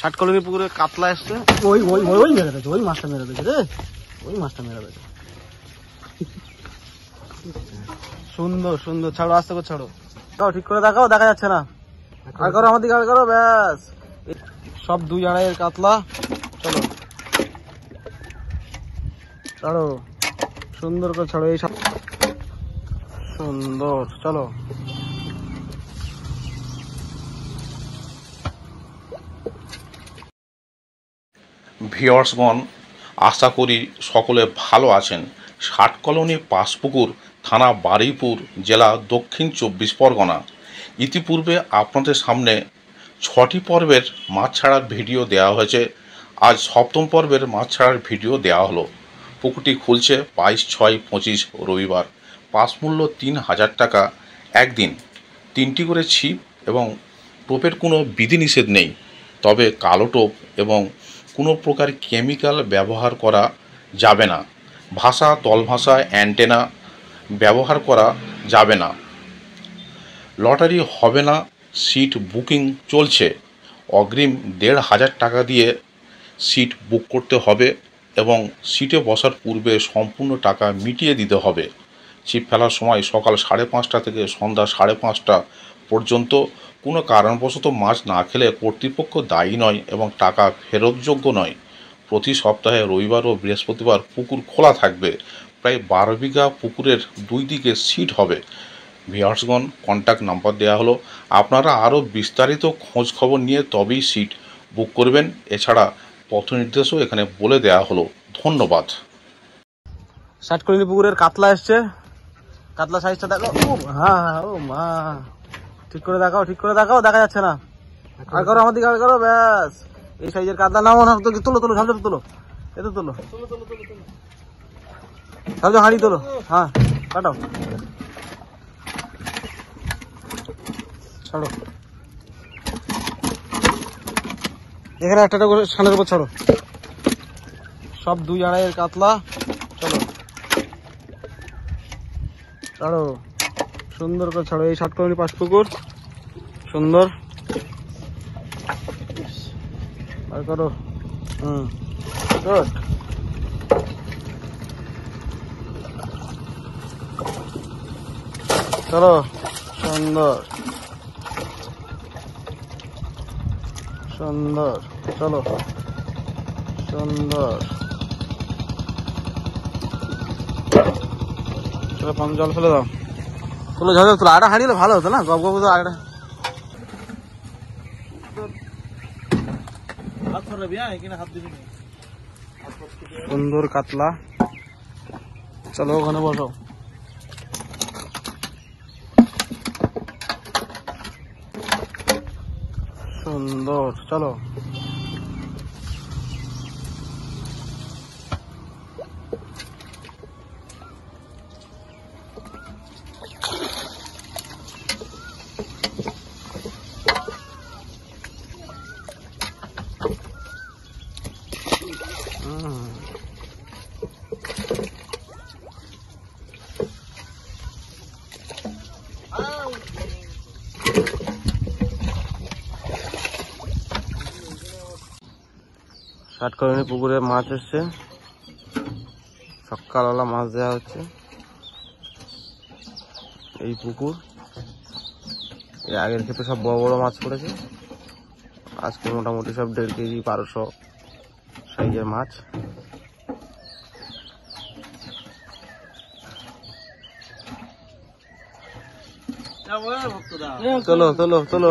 ষাটকলোনি পুকুরে কাতলা এসছে। ওই ওই ওই মেরে দিয়েছে, ওই মাছটা মেরে দিয়েছে রে, ওই মাছটা মেরে দিয়েছে। সুন্দর সুন্দর, ছাড়ো আস্তে করে ছাড়ো, দাও ঠিক করে দেখাও, দেখা যাচ্ছে না, আর করো আমার দিকে, আর করো, ব্যাস। সব 2-2.5 কাতলা। চলো ছাড়ো, সুন্দর করে ছাড়ো, এই সব সুন্দর। চলো ভিউয়ার্সগণ, আশা করি সকলে ভালো আছেন। ষাটকলোনি পাঁচপুকুর, থানা বারুইপুর, জেলা দক্ষিণ 24 পরগনা। ইতিপূর্বে আপনাদের সামনে 6টি পর্বের মাছ ছাড়ার ভিডিও দেওয়া হয়েছে। আজ 7ম পর্বের মাছ ছাড়ার ভিডিও দেওয়া হলো। পুকুরটি খুলছে 22/6/25 রবিবার। পাস মূল্য 3000 টাকা একদিন। 3টি করে ছিপ এবং টোপের কোনো বিধিনিষেধ নেই, তবে কালো টোপ এবং কোনো প্রকার কেমিক্যাল ব্যবহার করা যাবে না। ভাষা, তলভাষা, অ্যান্টেনা ব্যবহার করা যাবে না। লটারি হবে না। সিট বুকিং চলছে। অগ্রিম 1500 টাকা দিয়ে সিট বুক করতে হবে এবং সিটে বসার পূর্বে সম্পূর্ণ টাকা মিটিয়ে দিতে হবে। ছিপ ফেলার সময় সকাল 5:30 থেকে সন্ধ্যা 5:30 পর্যন্ত। কোনো কারণবশত মাছ না খেলে কর্তৃপক্ষ দায়ী নয় এবং টাকা ফেরতযোগ্য নয়। প্রতি সপ্তাহে রবিবার ও বৃহস্পতিবার পুকুর খোলা থাকবে। প্রায় 12 বিঘা পুকুরের 2 দিকে সিট হবে। ভিউয়ার্সগণ, কন্ট্যাক্ট নাম্বার দেওয়া হলো। আপনারা আরও বিস্তারিত খোঁজ খবর নিয়ে তবেই সিট বুক করবেন। এছাড়া পথ নির্দেশও এখানে বলে দেওয়া হলো। ধন্যবাদ। ষাটকলোনি পুকুরের কাতলা এসছে। কাতলা সাইজটা দেখো। হ্যাঁ হ্যাঁ, ও মা, ঠিক করে দেখাও, ঠিক করে দেখাও, দেখা যাচ্ছে না, আর করো আমার দিকে, আর করো, ব্যাস। এই সাইজের কাতলা নাও না, তোলো তোলো, সামনে তোলো, এতো তোলো, সামনে হাঁড়ি তোলো, হ্যাঁ কাটাও, ছাড়ো, এখানে একটা করে সামনের উপর ছাড়ো। সব 2-2.5 কাতলা। চলো ছাড়ো, সুন্দর করে ছাড়ো, এই ষাটকলোনি পাঁচপুকুর, সুন্দর, আর করো, গুড। চলো, সুন্দর সুন্দর, চলো, সুন্দর। চলো, পাম জল ফেলে দাও, তুলো ঝাড় তুলো, আটা হারিয়ে ভালো হতো না, গপ গপ তো আটা। সুন্দর কাতলা। চলো ওখানে বসো। সুন্দর, চলো। ষাটকলোনি পুকুরে মাছ এসছে, সকালবেলা মাছ দেওয়া হচ্ছে। এই পুকুর, এর আগের ক্ষেত্রে সব বড় বড় মাছ পড়েছে, আজকে মোটামুটি সব 1.5 কেজি 1200 সাইজের মাছ। চলো চলো চলো,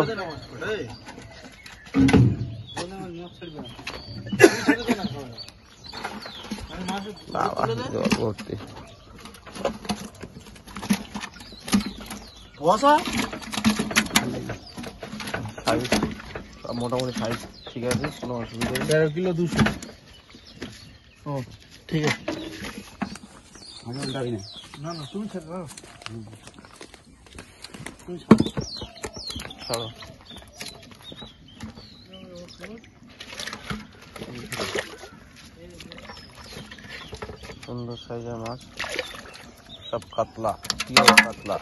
ভর্তি মোটামুটি সাইজ ঠিক আছে, কোনো অসুবিধা নেই। 13 কিলো 200। ও ঠিক আছে, আমার দাবি নেই। না না, তুমি ছেড়ে দাও, তুমি ছাড়ো। সুন্দর সাইজের মাছ, সব কাতলা, পিওর কাতলা।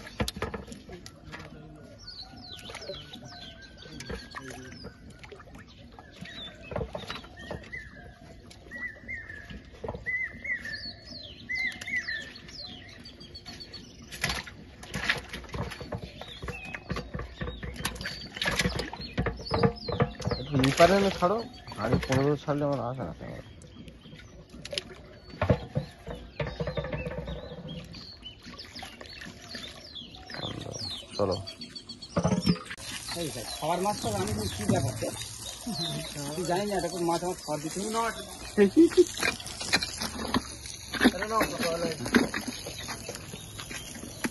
এপারে না ছাড়ো, গাড়ি 15 ছাড়লে আমার আসে না। চলো খাবার মাছটা আমি কি ব্যাপার তুই জানি না এটা কোন মাছ আমার খাবার দিতে না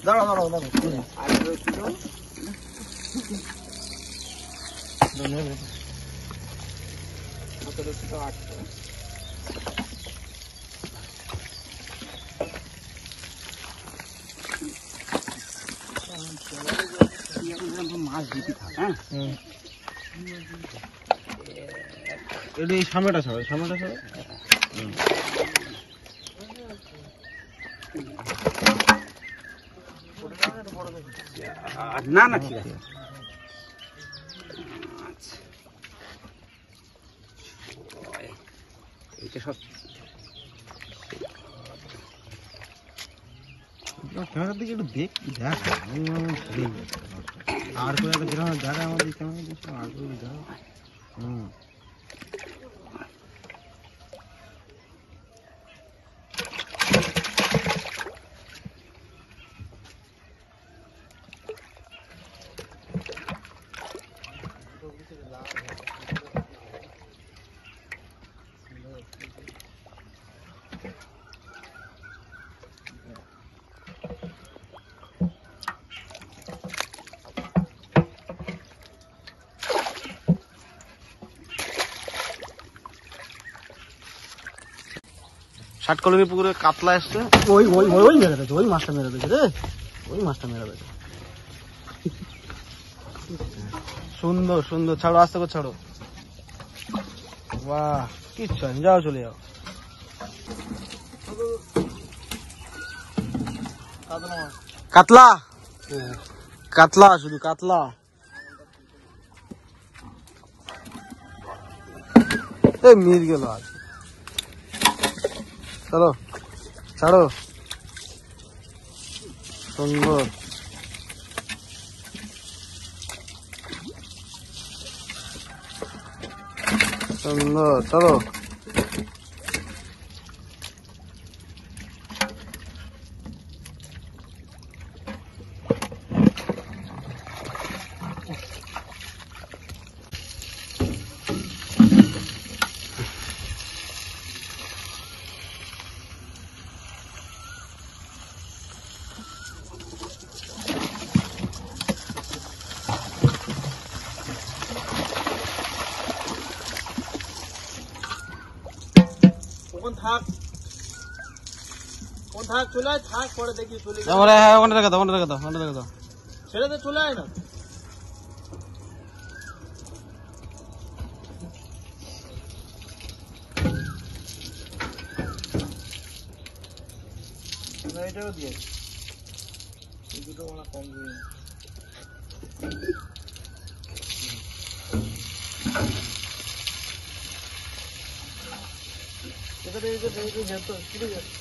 দাঁড়াও দাঁড়াও দাঁড়াও মাছ দিতে থাক। হ্যাঁ এটা এই সামনেটা ছাড়ো, সামনেটা ছাড়ো। না না ঠিক আছে এইটা সব ক্যামেরার দিকে একটু দেখ, আর করে একটা যেরকম জায়গায় আমাদের ক্যামেরা দিচ্ছে আর করে দেখা। ষাট কলোনি পুকুরে কাতলা এসছে, ওই ওই ওই মেরে দিয়েছে, ওই মাছটা মেরে দিয়েছে রে, ওই মাছটা মেরে দিয়েছে। সুন্দর সুন্দর, ছাড়ো আস্তে করে ছাড়ো। বাহ কিচ্ছু হয়নি, যাও চলে যাও। কাতলা কাতলা শুধু কাতলা। এই মির গেল আজ। চলো ছাড়ো, সুন্দর সুন্দর, চলো। চলে আয় থাক পরে দেখি চলে হ্যাঁ ওখানে রেখে দাও, ওখানে রেখে দাও, ওখানে রেখে দাও। ছেড়ে দে চলে আয় না এটাও দিয়ে এই দুটো ওরা কম দিয়ে এটা দিয়ে যেত কিরে যাচ্ছে